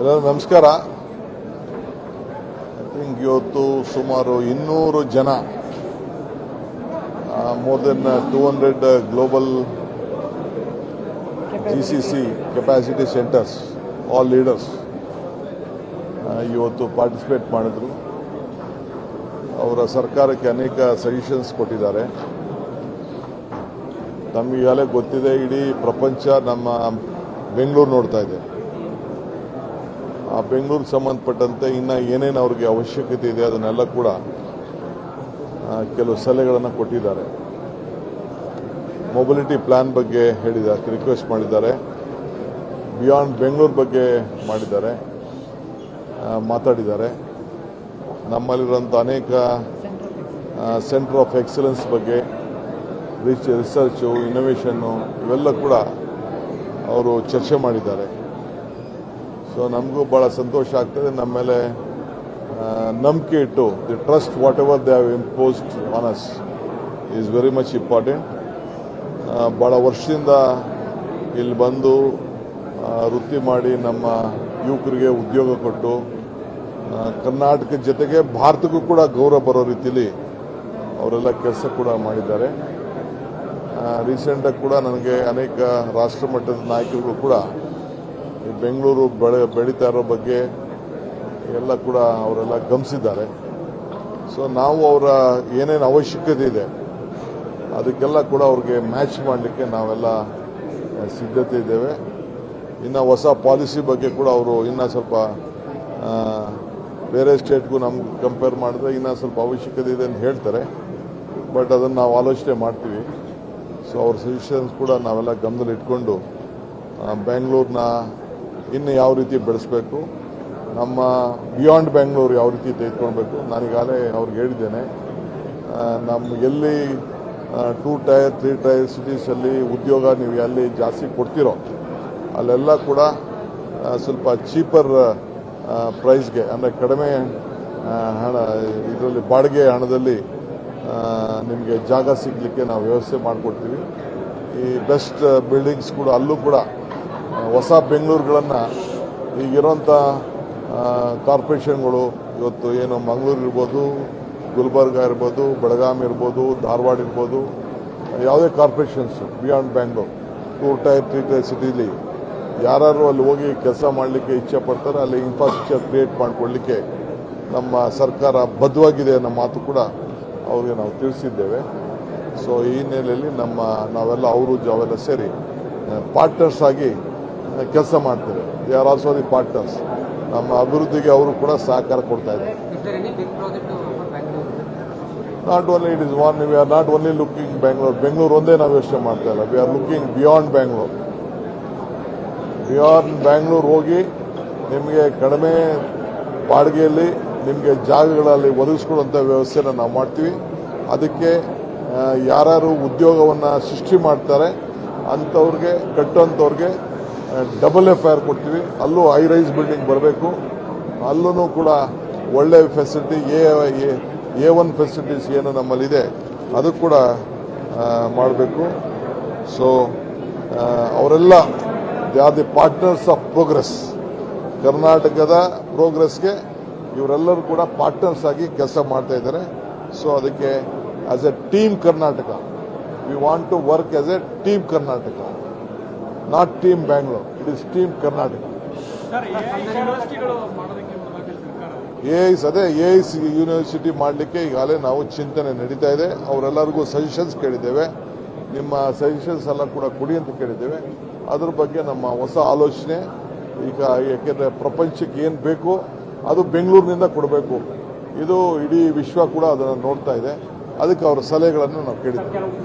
ಎಲ್ಲರೂ ನಮಸ್ಕಾರ. I think ಇವತ್ತು ಸುಮಾರು 200 ಜನ, more than 200 global GCC capacity centres, all leaders ಇವತ್ತು ಪಾರ್ಟಿಸಿಪೇಟ್ ಮಾಡಿದ್ರು. ಅವರ ಸರ್ಕಾರಕ್ಕೆ ಅನೇಕ ಸಜೆಷನ್ಸ್ ಕೊಟ್ಟಿದ್ದಾರೆ. ನಮಗೀಗಾಗಲೇ ಗೊತ್ತಿದೆ, ಇಡೀ ಪ್ರಪಂಚ ನಮ್ಮ ಬೆಂಗಳೂರು ನೋಡ್ತಾ ಇದೆ. ಆ ಬೆಂಗಳೂರಿಗೆ ಸಂಬಂಧಪಟ್ಟಂತೆ ಇನ್ನು ಏನೇನು ಅವ್ರಿಗೆ ಅವಶ್ಯಕತೆ ಇದೆ ಅದನ್ನೆಲ್ಲ ಕೂಡ ಕೆಲವು ಸಲಹೆಗಳನ್ನು ಕೊಟ್ಟಿದ್ದಾರೆ. ಮೊಬಿಲಿಟಿ ಪ್ಲಾನ್ ಬಗ್ಗೆ ಹೇಳಿದ್ದಾರೆ, ರಿಕ್ವೆಸ್ಟ್ ಮಾಡಿದ್ದಾರೆ. ಬಿಯಾಂಡ್ ಬೆಂಗಳೂರು ಬಗ್ಗೆ ಮಾತಾಡಿದ್ದಾರೆ. ನಮ್ಮಲ್ಲಿರುವಂಥ ಅನೇಕ ಸೆಂಟರ್ ಆಫ್ ಎಕ್ಸಲೆನ್ಸ್ ಬಗ್ಗೆ, ರಿಸರ್ಚು, ಇನೋವೇಷನ್ನು ಇವೆಲ್ಲ ಕೂಡ ಅವರು ಚರ್ಚೆ ಮಾಡಿದ್ದಾರೆ. ಸೊ ನಮಗೂ ಭಾಳ ಸಂತೋಷ ಆಗ್ತದೆ. ನಮ್ಮ ಮೇಲೆ ನಂಬಿಕೆ ಇಟ್ಟು the trust what ever they have imposed on us is very much important. ಭಾಳ ವರ್ಷದಿಂದ ಇಲ್ಲಿ ಬಂದು ವೃತ್ತಿ ಮಾಡಿ ನಮ್ಮ ಯುವಕರಿಗೆ ಉದ್ಯೋಗ ಕೊಟ್ಟು ಕರ್ನಾಟಕದ ಜೊತೆಗೆ ಭಾರತಕ್ಕೂ ಕೂಡ ಗೌರವ ಬರೋ ರೀತಿಯಲ್ಲಿ ಅವರೆಲ್ಲ ಕೆಲಸ ಕೂಡ ಮಾಡಿದ್ದಾರೆ. ರೀಸೆಂಟಾಗಿ ಕೂಡ ನನಗೆ ಅನೇಕ ರಾಷ್ಟ್ರಮಟ್ಟದ ನಾಯಕರುಗಳು ಕೂಡ ಈ ಬೆಂಗಳೂರು ಬೆಳೀತಾ ಇರೋ ಬಗ್ಗೆ ಎಲ್ಲ ಕೂಡ ಅವರೆಲ್ಲ ಗಮನಿಸಿದ್ದಾರೆ. ಸೊ ನಾವು ಅವರ ಏನೇನು ಅವಶ್ಯಕತೆ ಇದೆ ಅದಕ್ಕೆಲ್ಲ ಕೂಡ ಅವ್ರಿಗೆ ಮ್ಯಾಚ್ ಮಾಡಲಿಕ್ಕೆ ನಾವೆಲ್ಲ ಸಿದ್ಧತೆ ಇದ್ದೇವೆ. ಇನ್ನು ಹೊಸ ಪಾಲಿಸಿ ಬಗ್ಗೆ ಕೂಡ ಅವರು ಇನ್ನೂ ಸ್ವಲ್ಪ ಬೇರೆ ಸ್ಟೇಟ್ಗೂ ನಮ್ಗೆ ಕಂಪೇರ್ ಮಾಡಿದ್ರೆ ಇನ್ನೂ ಸ್ವಲ್ಪ ಅವಶ್ಯಕತೆ ಇದೆ ಅಂತ ಹೇಳ್ತಾರೆ. ಬಟ್ ಅದನ್ನು ನಾವು ಆಲೋಚನೆ ಮಾಡ್ತೀವಿ. ಸೊ ಅವ್ರ ಸಜೆಷನ್ಸ್ ಕೂಡ ನಾವೆಲ್ಲ ಗಮನದಲ್ಲಿ ಇಟ್ಕೊಂಡು ಬೆಂಗಳೂರನ್ನ ಇನ್ನು ಯಾವ ರೀತಿ ಬೆಳೆಸಬೇಕು, ನಮ್ಮ ಬಿಯಾಂಡ್ ಬೆಂಗಳೂರು ಯಾವ ರೀತಿ ತೆಗೆದುಕೊಳ್ಬೇಕು. ನಾನೀಗಾಗಲೇ ಅವ್ರಿಗೆ ಹೇಳಿದ್ದೇನೆ, ನಮ್ಮ ಎಲ್ಲಿ 2 ಟೈರ್ 3 ಟೈರ್ ಸಿಟೀಸಲ್ಲಿ ಉದ್ಯೋಗ ನೀವು ಎಲ್ಲಿ ಜಾಸ್ತಿ ಕೊಡ್ತೀರೋ ಅಲ್ಲೆಲ್ಲ ಕೂಡ ಸ್ವಲ್ಪ ಚೀಪರ್ ಪ್ರೈಸ್ಗೆ, ಅಂದರೆ ಕಡಿಮೆ ಹಣ ಇದರಲ್ಲಿ ಬಾಡಿಗೆ ಹಣದಲ್ಲಿ ನಿಮಗೆ ಜಾಗ ಸಿಗಲಿಕ್ಕೆ ನಾವು ವ್ಯವಸ್ಥೆ ಮಾಡಿಕೊಡ್ತೀವಿ. ಈ ಬೆಸ್ಟ್ ಬಿಲ್ಡಿಂಗ್ಸ್ ಕೂಡ ಅಲ್ಲೂ ಕೂಡ ಹೊಸ ಬೆಂಗಳೂರುಗಳನ್ನು ಈಗಿರೋಂಥ ಕಾರ್ಪೊರೇಷನ್ಗಳು ಇವತ್ತು ಏನು ಮಂಗಳೂರು ಇರ್ಬೋದು, ಗುಲ್ಬರ್ಗ ಇರ್ಬೋದು, ಬೆಳಗಾಂ ಇರ್ಬೋದು, ಧಾರವಾಡ ಇರ್ಬೋದು, ಯಾವುದೇ ಕಾರ್ಪೊರೇಷನ್ಸು ಬಿಯಾಂಡ್ ಬೆಂಗಳೂರು 2 ಟೈರ್ 3 ಟೈರ್ ಸಿಟಿಲಿ ಯಾರು ಅಲ್ಲಿ ಹೋಗಿ ಕೆಲಸ ಮಾಡಲಿಕ್ಕೆ ಇಚ್ಛೆ ಪಡ್ತಾರೆ ಅಲ್ಲಿ ಇನ್ಫ್ರಾಸ್ಟ್ರಕ್ಚರ್ ಕ್ರಿಯೇಟ್ ಮಾಡಿಕೊಡ್ಲಿಕ್ಕೆ ನಮ್ಮ ಸರ್ಕಾರ ಬದ್ಧವಾಗಿದೆ ಅನ್ನೋ ಮಾತು ಕೂಡ ಅವ್ರಿಗೆ ನಾವು ತಿಳಿಸಿದ್ದೇವೆ. ಸೊ ಈ ಹಿನ್ನೆಲೆಯಲ್ಲಿ ನಾವೆಲ್ಲ ಅವೆಲ್ಲ ಸೇರಿ ಪಾರ್ಟ್ನರ್ಸ್ ಆಗಿ ಕೆಲಸ ಮಾಡ್ತೇವೆ. They are also the partners. ನಮ್ಮ ಅಭಿವೃದ್ಧಿಗೆ ಅವರು ಕೂಡ ಸಹಕಾರ ಕೊಡ್ತಾ ಇದ್ದಾರೆ. Not only it is one, we are not only looking Bengaluru ಒಂದೇ ನಾವು ಯೋಚನೆ ಮಾಡ್ತಾ ಇಲ್ಲ. We are looking beyond Bengaluru. Beyond Bengaluru ಹೋಗಿ ನಿಮಗೆ ಕಡಿಮೆ ಬಾಡಿಗೆಯಲ್ಲಿ ನಿಮಗೆ ಜಾಗಗಳಲ್ಲಿ ಒದಗಿಸ್ಕೊಡುವಂಥ ವ್ಯವಸ್ಥೆನ ನಾವು ಮಾಡ್ತೀವಿ. ಅದಕ್ಕೆ ಯಾರು ಉದ್ಯೋಗವನ್ನು ಸೃಷ್ಟಿ ಮಾಡ್ತಾರೆ ಅಂಥವ್ರಿಗೆ ಕಟ್ಟೋಂಥವ್ರಿಗೆ ಡಬಲ್ FIR ಕೊಡ್ತೀವಿ. ಅಲ್ಲೂ ಹೈ ರೈಸ್ ಬಿಲ್ಡಿಂಗ್ ಬರಬೇಕು. ಅಲ್ಲೂ ಕೂಡ ಒಳ್ಳೆ ಫೆಸಿಲಿಟಿ A1 ಫೆಸಿಲಿಟೀಸ್ ಏನು ನಮ್ಮಲ್ಲಿದೆ ಅದು ಕೂಡ ಮಾಡಬೇಕು. ಸೊ ಅವರೆಲ್ಲ they are the partners of progress. ಕರ್ನಾಟಕದ ಪ್ರೋಗ್ರೆಸ್ಗೆ ಇವರೆಲ್ಲರೂ ಕೂಡ ಪಾರ್ಟ್ನರ್ಸ್ ಆಗಿ ಕೆಲಸ ಮಾಡ್ತಾ ಇದ್ದಾರೆ. ಸೊ ಅದಕ್ಕೆ as a team Karnataka, we want to work as a team Karnataka, not team Bengaluru. It is team Karnataka. AIS university ಮಾಡಲಿಕ್ಕೆ ಈಗಾಗಲೇ ನಾವು ಚಿಂತನೆ ನಡೀತಾ ಇದೆ. ಅವರೆಲ್ಲರಿಗೂ ಸಜೆಷನ್ಸ್ ಕೇಳಿದ್ದೇವೆ. ನಿಮ್ಮ ಸಜೆಷನ್ಸ್ ಎಲ್ಲ ಕೂಡ ಕೊಡಿ ಅಂತ ಕೇಳಿದ್ದೇವೆ. ಅದ್ರ ಬಗ್ಗೆ ನಮ್ಮ ಹೊಸ ಆಲೋಚನೆ ಈಗ, ಯಾಕೆಂದರೆ ಪ್ರಪಂಚಕ್ಕೆ ಏನು ಬೇಕು ಅದು ಬೆಂಗಳೂರಿನಿಂದ ಕೊಡಬೇಕು. ಇದು ಇಡೀ ವಿಶ್ವ ಕೂಡ ಅದನ್ನು ನೋಡ್ತಾ ಇದೆ. ಅದಕ್ಕೆ ಅವರ ಸಲಹೆಗಳನ್ನು ನಾವು ಕೇಳಿದ್ದೇವೆ.